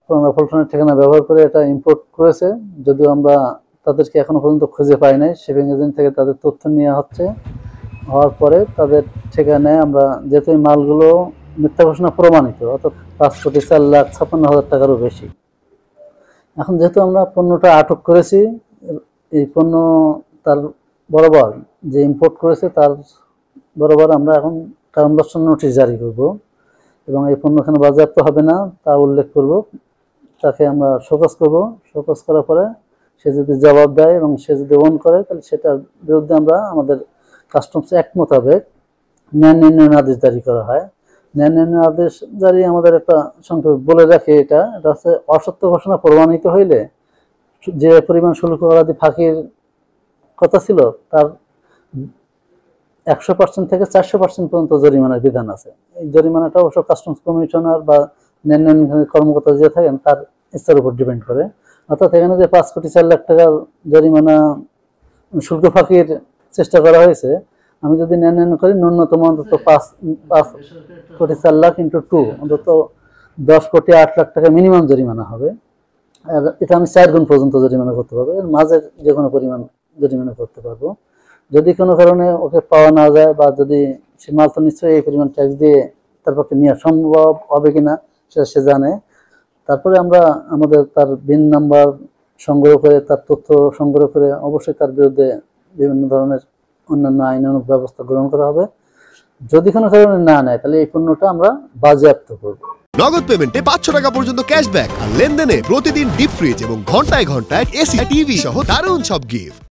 পল্টনের ঠিকানা ব্যবহার করে এটা ইম্পোর্ট করেছে, যদিও আমরা তাদেরকে এখনো পর্যন্ত খুঁজে পাই নাই। শিপিং এজেন্ট থেকে তাদের তথ্য নেওয়া হচ্ছে, হওয়ার পরে তাদের ঠিকানায় আমরা, যেহেতু এই মালগুলো মিথ্যা ঘোষণা প্রমাণিত, অর্থাৎ 5,04,56,000 টাকারও বেশি। এখন যেহেতু আমরা পণ্যটা আটক করেছি, এই পণ্য তার বরাবর যে ইম্পোর্ট করেছে তার বরাবর আমরা এখন কারণ দর্শন নোটিশ জারি করব এবং এই পণ্য এখানে বাজেয়াপ্ত হবে না তা উল্লেখ করব। তাকে আমরা শোকজ করব। শোকজ করার পরে সে যদি জবাব দেয় এবং সে যদি ওন করে, তাহলে সেটার বিরুদ্ধে আমরা আমাদের কাস্টমস অ্যাক্ট মোতাবেক ন্যায় নির্ণয় আদেশ জারি করা হয়। ন্যায় নির্ণয় আদেশ জারি আমাদের একটা সংক্ষেপে বলে রাখে, এটা হচ্ছে অসত্য ঘোষণা প্রমাণিত হইলে যে পরিমাণ শুল্ক অপরাধী ফাঁকির কথা ছিল তার 100% থেকে 400% পর্যন্ত জরিমানার বিধান আছে। এই জরিমানাটা অবশ্য কাস্টমস কমিশনার বা ন্যায় কর্মকর্তা যে থাকেন তার ইচ্ছার উপর ডিপেন্ড করে। অর্থাৎ এখানে যে 5,04,00,000 টাকার জরিমানা শুল্ক ফাঁকির চেষ্টা করা হয়েছে, আমি যদি ন্যায় করি ন্যূনতম অন্তত 5,04,00,000 ইন্টু 2 অন্তত 10,08,00,000 টাকা মিনিমাম জরিমানা হবে। আর এটা আমি 4 গুণ পর্যন্ত জরিমানা করতে পারবো, এর মাঝের যে কোনো পরিমাণ জরিমানা করতে পারবো। যদি কোনো কারণে ওকে পাওয়া না যায় বা যদি সে মাল তো নিশ্চয়ই এই পরিমাণ ট্যাক্স দিয়ে তার পক্ষে নেওয়া সম্ভব হবে কিনা সেটা সে জানে। তারপরে আমরা আমাদের তার বিন নাম্বার সংগ্রহ করে, তার তথ্য সংগ্রহ করে অবশ্যই তার বিরুদ্ধে বিভিন্ন ধরনের অন্যান্য আইনানুগ ব্যবস্থা গ্রহণ করা হবে। যদি কোনো কারণে না নেয় তাহলে এই পণ্যটা আমরা বাজেয়াপ্ত করব। নগদ পেমেন্টে 500 টাকা পর্যন্ত ক্যাশব্যাক আর লেনদেনে প্রতিদিন ডিপ ফ্রিজ এবং ঘন্টায় ঘন্টায় এসি টিভি সহ দারুণ সব গিফট।